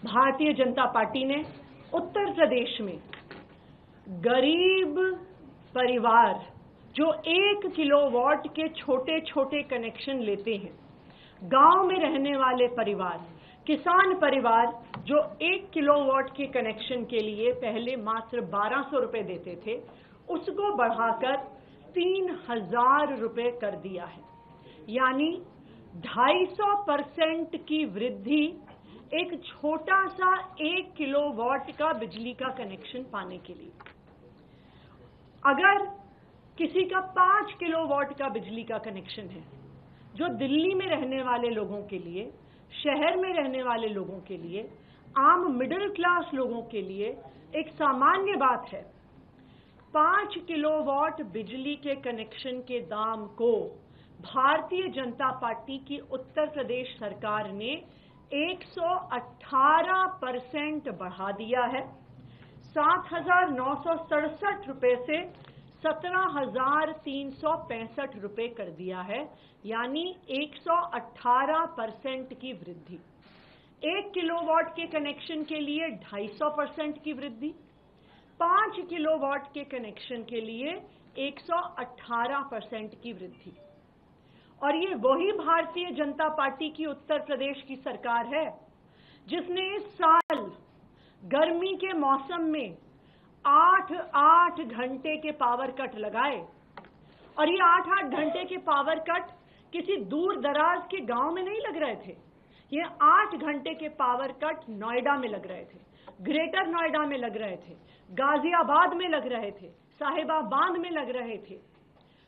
Bharatiya Janata party ने उत्तर प्रदेश में गरीब परिवार जो 1 किलोवाट के छोटे छोटे कनेक्शन लेते हैं, गांव में रहने वाले परिवार, किसान परिवार जो 1 किलोवाट के कनेक्शन के लिए पहले मात्र 1200 रुपए देते थे, उसको बढ़ाकर 3000 रुपए कर दिया है। यानी 250% की वृद्धि एक छोटा सा 1 किलोवाट का बिजली का कनेक्शन पाने के लिए। अगर किसी का 5 किलोवाट का बिजली का कनेक्शन है, जो दिल्ली में रहने वाले लोगों के लिए, शहर में रहने वाले लोगों के लिए, आम मिडिल क्लास लोगों के लिए एक सामान्य बात है, 5 किलोवाट बिजली के कनेक्शन के दाम को भारतीय जनता पार्टी की उत्तर प्रदेश सरकार ने 118% बढ़ा दिया है। 7,967 रुपए से 17,365 रुपए कर दिया है, यानी 118% की वृद्धि। 1 किलोवाट के कनेक्शन के लिए 250% की वृद्धि, 5 किलोवाट के कनेक्शन के लिए 118% की वृद्धि। और ये वही भारतीय जनता पार्टी की उत्तर प्रदेश की सरकार है जिसने इस साल गर्मी के मौसम में 8-8 घंटे के पावर कट लगाए। और ये 8-8 घंटे के पावर कट किसी दूर दराज के गांव में नहीं लग रहे थे, ये 8 घंटे के पावर कट नोएडा में लग रहे थे, ग्रेटर नोएडा में लग रहे थे, गाजियाबाद में लग रहे थे, साहिबाबाद में लग रहे थे।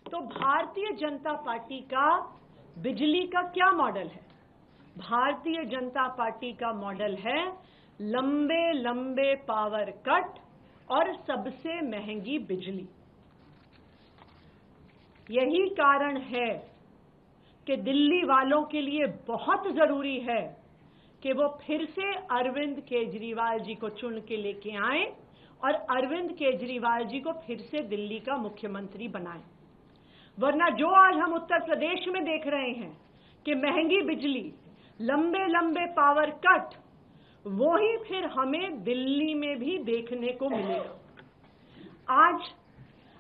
तो भारतीय जनता पार्टी का बिजली का क्या मॉडल है? भारतीय जनता पार्टी का मॉडल है लंबे लंबे पावर कट और सबसे महंगी बिजली। यही कारण है कि दिल्ली वालों के लिए बहुत जरूरी है कि वो फिर से अरविंद केजरीवाल जी को चुन के लेके आए और अरविंद केजरीवाल जी को फिर से दिल्ली का मुख्यमंत्री बनाएं। वरना जो आज हम उत्तर प्रदेश में देख रहे हैं कि महंगी बिजली, लंबे लंबे पावर कट, वो ही फिर हमें दिल्ली में भी देखने को मिलेगा। आज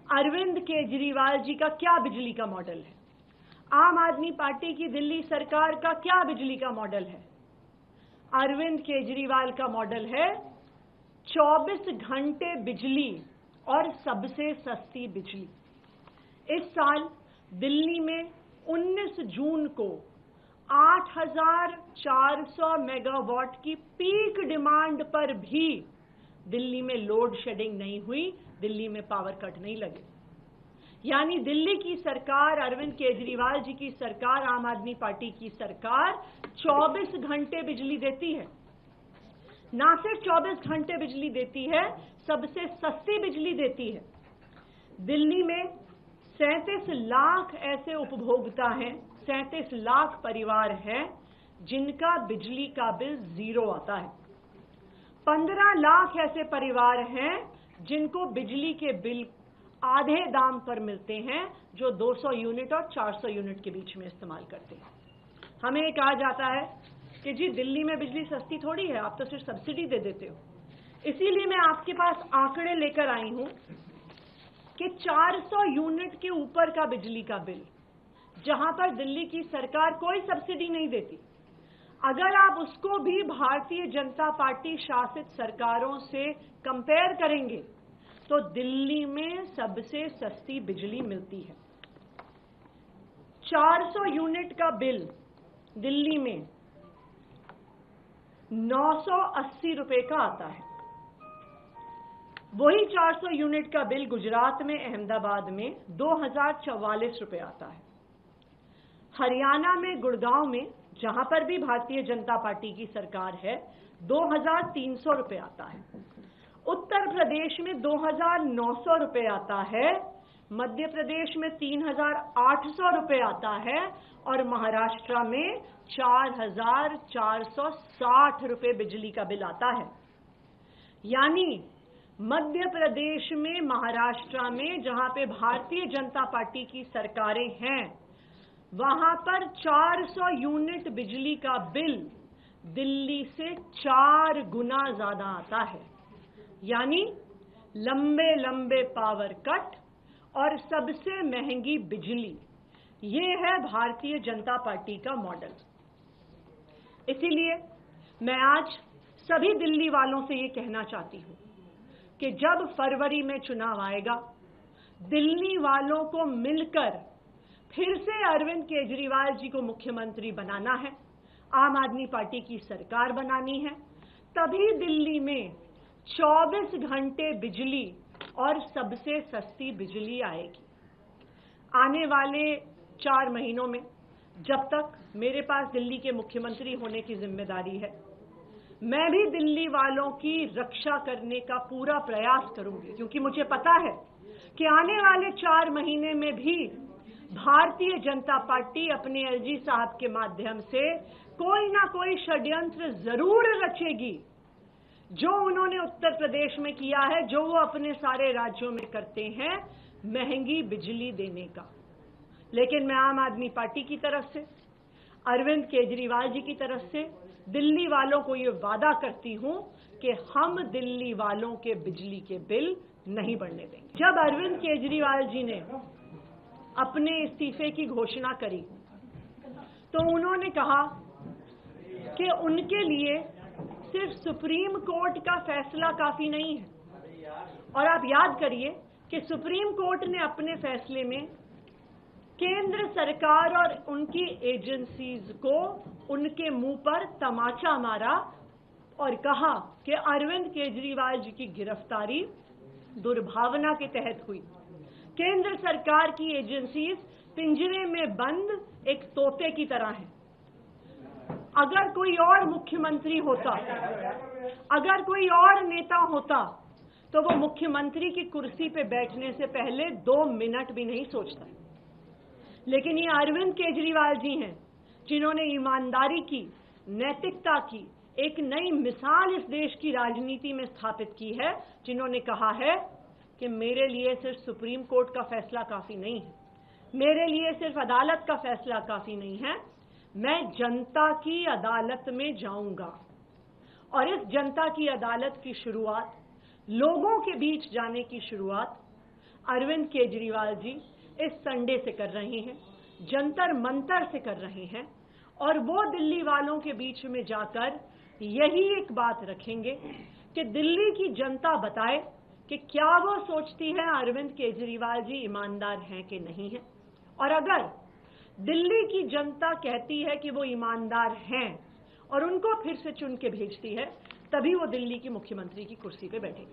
अरविंद केजरीवाल जी का क्या बिजली का मॉडल है? आम आदमी पार्टी की दिल्ली सरकार का क्या बिजली का मॉडल है? अरविंद केजरीवाल का मॉडल है 24 घंटे बिजली और सबसे सस्ती बिजली। इस साल दिल्ली में 19 जून को 8,400 मेगावाट की पीक डिमांड पर भी दिल्ली में लोड शेडिंग नहीं हुई, दिल्ली में पावर कट नहीं लगे। यानी दिल्ली की सरकार, अरविंद केजरीवाल जी की सरकार, आम आदमी पार्टी की सरकार 24 घंटे बिजली देती है। ना सिर्फ 24 घंटे बिजली देती है, सबसे सस्ती बिजली देती है। दिल्ली में 37 लाख ऐसे उपभोक्ता हैं, 37 लाख परिवार हैं जिनका बिजली का बिल 0 आता है। 15 लाख ऐसे परिवार हैं जिनको बिजली के बिल आधे दाम पर मिलते हैं, जो 200 यूनिट और 400 यूनिट के बीच में इस्तेमाल करते हैं। हमें कहा जाता है कि जी दिल्ली में बिजली सस्ती थोड़ी है, आप तो सिर्फ सब्सिडी दे देते हो। इसीलिए मैं आपके पास आंकड़े लेकर आई हूं कि 400 यूनिट के ऊपर का बिजली का बिल, जहां पर दिल्ली की सरकार कोई सब्सिडी नहीं देती, अगर आप उसको भी भारतीय जनता पार्टी शासित सरकारों से कंपेयर करेंगे तो दिल्ली में सबसे सस्ती बिजली मिलती है। 400 यूनिट का बिल दिल्ली में 980 रुपए का आता है। वही 400 यूनिट का बिल गुजरात में, अहमदाबाद में 2044 रुपए आता है। हरियाणा में, गुड़गांव में, जहां पर भी भारतीय जनता पार्टी की सरकार है, 2300 रुपए आता है। उत्तर प्रदेश में 2900 रुपए आता है, मध्य प्रदेश में 3800 रुपए आता है और महाराष्ट्र में 4460 रुपए बिजली का बिल आता है। यानी मध्य प्रदेश में, महाराष्ट्र में, जहां पे भारतीय जनता पार्टी की सरकारें हैं, वहां पर 400 यूनिट बिजली का बिल दिल्ली से 4 गुना ज्यादा आता है। यानी लंबे लंबे पावर कट और सबसे महंगी बिजली, ये है भारतीय जनता पार्टी का मॉडल। इसीलिए मैं आज सभी दिल्ली वालों से ये कहना चाहती हूं कि जब फरवरी में चुनाव आएगा, दिल्ली वालों को मिलकर फिर से अरविंद केजरीवाल जी को मुख्यमंत्री बनाना है, आम आदमी पार्टी की सरकार बनानी है। तभी दिल्ली में 24 घंटे बिजली और सबसे सस्ती बिजली आएगी। आने वाले 4 महीनों में, जब तक मेरे पास दिल्ली के मुख्यमंत्री होने की जिम्मेदारी है, मैं भी दिल्ली वालों की रक्षा करने का पूरा प्रयास करूंगी, क्योंकि मुझे पता है कि आने वाले 4 महीने में भी भारतीय जनता पार्टी अपने एलजी साहब के माध्यम से कोई ना कोई षड्यंत्र जरूर रचेगी, जो उन्होंने उत्तर प्रदेश में किया है, जो वो अपने सारे राज्यों में करते हैं, महंगी बिजली देने का। लेकिन मैं आम आदमी पार्टी की तरफ से, अरविंद केजरीवाल जी की तरफ से दिल्ली वालों को ये वादा करती हूं कि हम दिल्ली वालों के बिजली के बिल नहीं बढ़ने देंगे। जब अरविंद केजरीवाल जी ने अपने इस्तीफे की घोषणा करी तो उन्होंने कहा कि उनके लिए सिर्फ सुप्रीम कोर्ट का फैसला काफी नहीं है। और आप याद करिए कि सुप्रीम कोर्ट ने अपने फैसले में केंद्र सरकार और उनकी एजेंसीज को उनके मुंह पर तमाचा मारा और कहा कि अरविंद केजरीवाल जी की गिरफ्तारी दुर्भावना के तहत हुई। केंद्र सरकार की एजेंसीज पिंजरे में बंद एक तोते की तरह हैं। अगर कोई और मुख्यमंत्री होता, अगर कोई और नेता होता, तो वो मुख्यमंत्री की कुर्सी पे बैठने से पहले 2 मिनट भी नहीं सोचता। लेकिन ये अरविंद केजरीवाल जी हैं जिन्होंने ईमानदारी की, नैतिकता की एक नई मिसाल इस देश की राजनीति में स्थापित की है, जिन्होंने कहा है कि मेरे लिए सिर्फ सुप्रीम कोर्ट का फैसला काफी नहीं है, मेरे लिए सिर्फ अदालत का फैसला काफी नहीं है, मैं जनता की अदालत में जाऊंगा। और इस जनता की अदालत की शुरुआत, लोगों के बीच जाने की शुरुआत अरविंद केजरीवाल जी इस संडे से कर रहे हैं, जंतर मंतर से कर रहे हैं। और वो दिल्ली वालों के बीच में जाकर यही एक बात रखेंगे कि दिल्ली की जनता बताए कि क्या वो सोचती है अरविंद केजरीवाल जी ईमानदार हैं कि नहीं है। और अगर दिल्ली की जनता कहती है कि वो ईमानदार हैं और उनको फिर से चुन के भेजती है, तभी वो दिल्ली की मुख्यमंत्री की कुर्सी पे बैठेगी।